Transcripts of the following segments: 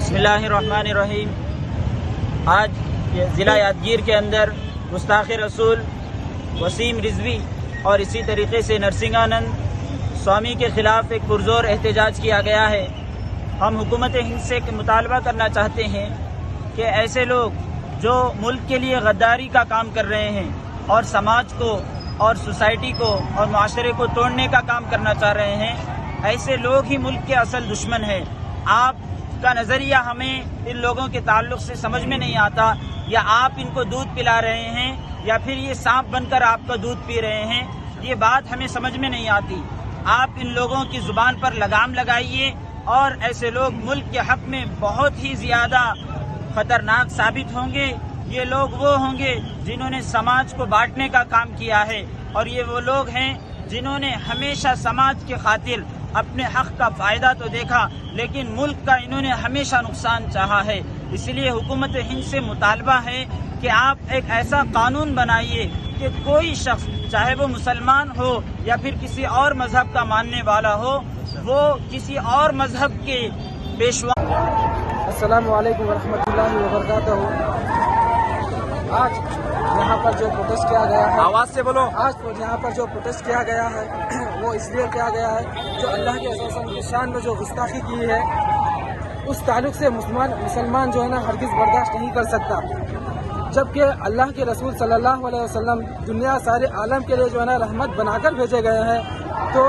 बिस्मिल्लाहिर्रहमानिर्रहीम। आज ज़िला यादगीर के अंदर गुस्ताख़ रसूल वसीम रिजवी और इसी तरीके से नरसिंहानंद स्वामी के ख़िलाफ़ एक पुरज़ोर एहतजाज किया गया है। हम हुकूमत हिंद से मुतालबा करना चाहते हैं कि ऐसे लोग जो मुल्क के लिए गद्दारी का काम कर रहे हैं और समाज को और सोसाइटी को और माशरे को तोड़ने का काम करना चाह रहे हैं, ऐसे लोग ही मुल्क के असल दुश्मन हैं। आपका नज़रिया हमें इन लोगों के ताल्लुक़ से समझ में नहीं आता, या आप इनको दूध पिला रहे हैं या फिर ये सांप बनकर आपका दूध पी रहे हैं, ये बात हमें समझ में नहीं आती। आप इन लोगों की ज़ुबान पर लगाम लगाइए और ऐसे लोग मुल्क के हक़ में बहुत ही ज़्यादा ख़तरनाक साबित होंगे। ये लोग वो होंगे जिन्होंने समाज को बांटने का काम किया है, और ये वो लोग हैं जिन्होंने हमेशा समाज के खातिर अपने हक़ का फ़ायदा तो देखा, लेकिन मुल्क का इन्होंने हमेशा नुकसान चाहा है। इसलिए हुकूमत हिंद से मुतालबा है कि आप एक ऐसा कानून बनाइए कि कोई शख्स, चाहे वो मुसलमान हो या फिर किसी और मजहब का मानने वाला हो, वो किसी और मजहब के पेशवा। अस्सलामु अलैकुम वरहमतुल्लाहि वबरकातुहू। आज यहाँ पर जो प्रोटेस्ट किया गया है, आवाज़ से बोलो। आज यहाँ पर जो प्रोटेस्ट किया गया है वो इसलिए किया गया है जो अल्लाह के एहसान की शान में जो गुस्ताखी की है, उस ताल्लुक से मुसलमान जो है ना हरगिज़ बर्दाश्त नहीं कर सकता। जबकि अल्लाह के रसूल सल्लल्लाहु अलैहि वसल्लम दुनिया सारे आलम के लिए जो है ना रहमत बनाकर भेजे गए हैं, तो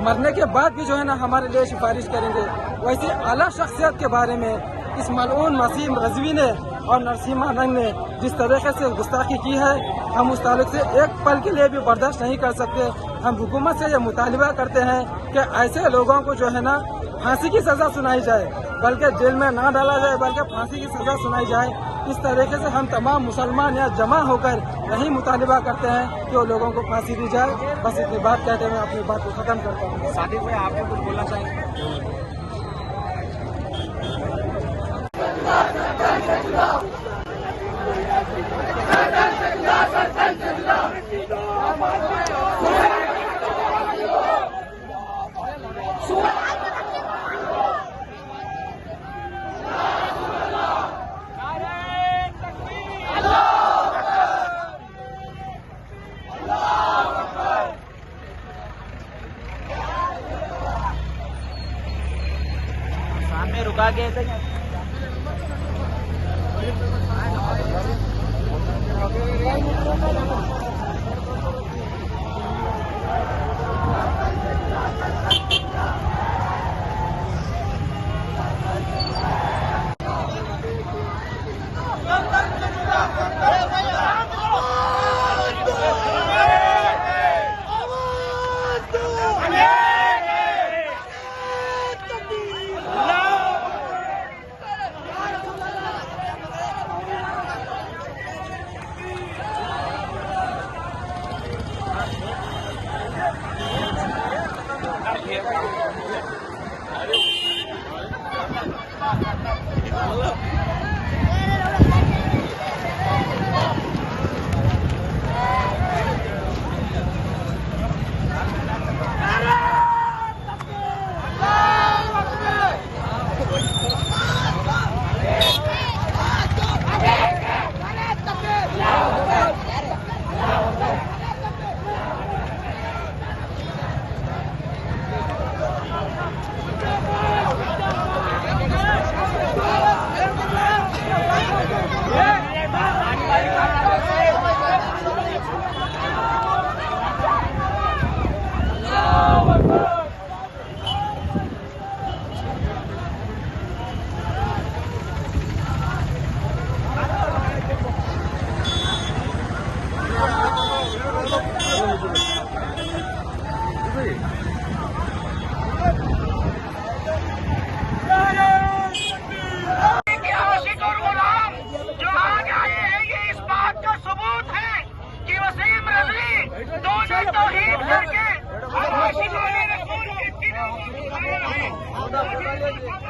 मरने के बाद भी जो है ना हमारे लिए सिफारिश करेंगे। वैसे आला शख्सियत के बारे में इस मलऊन वसीम रिजवी ने और नरसिंहानंद ने जिस तरीके से गुस्ताखी की है, हम उस ताल्लुक से एक पल के लिए भी बर्दाश्त नहीं कर सकते। हम हुकूमत से ये मुतालबा करते हैं कि ऐसे लोगों को जो है ना फांसी की सज़ा सुनाई जाए, बल्कि जेल में ना डाला जाए, बल्कि फांसी की सज़ा सुनाई जाए। इस तरीके से हम तमाम मुसलमान यहाँ जमा होकर यही मुतालबा करते हैं कि वो लोगों को फांसी दी जाए। बस इतनी बात कहते हुए अपनी बात को ख़त्म करता हूँ। सादिक भाई, आपको कुछ बोलना चाहिए? सामने रुका गए थे।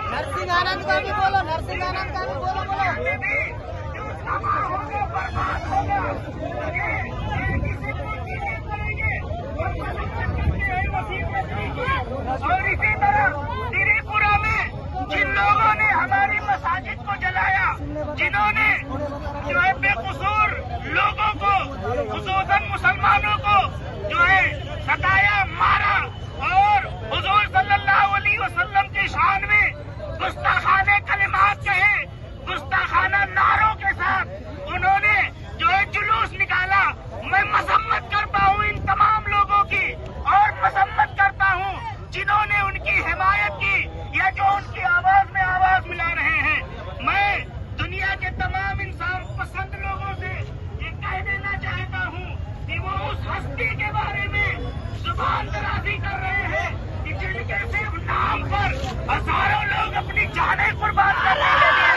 नरसिंहानंद का भी बोलो, नरसिंहानंद का भी बोलो। और इसी तरह त्रिपुरा में जिन लोगों ने हमारी जिन्होंने जो है बेकसूर लोगों को, खुसूसन मुसलमानों को जो है सताया, मारा और हुजूर सल्लल्लाहु अलैहि वसल्लम की शान में गुस्ताखाने कलिमात कहे, गुस्ताखाना नारों के साथ उन्होंने जो है जुलूस निकाला। मैं मजम्मत करता हूँ इन तमाम लोगों की और मजम्मत करता हूँ जिन्होंने उनकी हिमायत की या जो उनकी आवाज में आवाज मिला रहे हैं। मैं दुनिया के तमाम इंसान पसंद लोगों से ये कह देना चाहता हूँ कि वो उस हस्ती के बारे में जुबान दराजी कर रहे हैं कि जिनके सिर्फ नाम पर हजारों लोग अपनी जानें कुर्बान कर रहे हैं।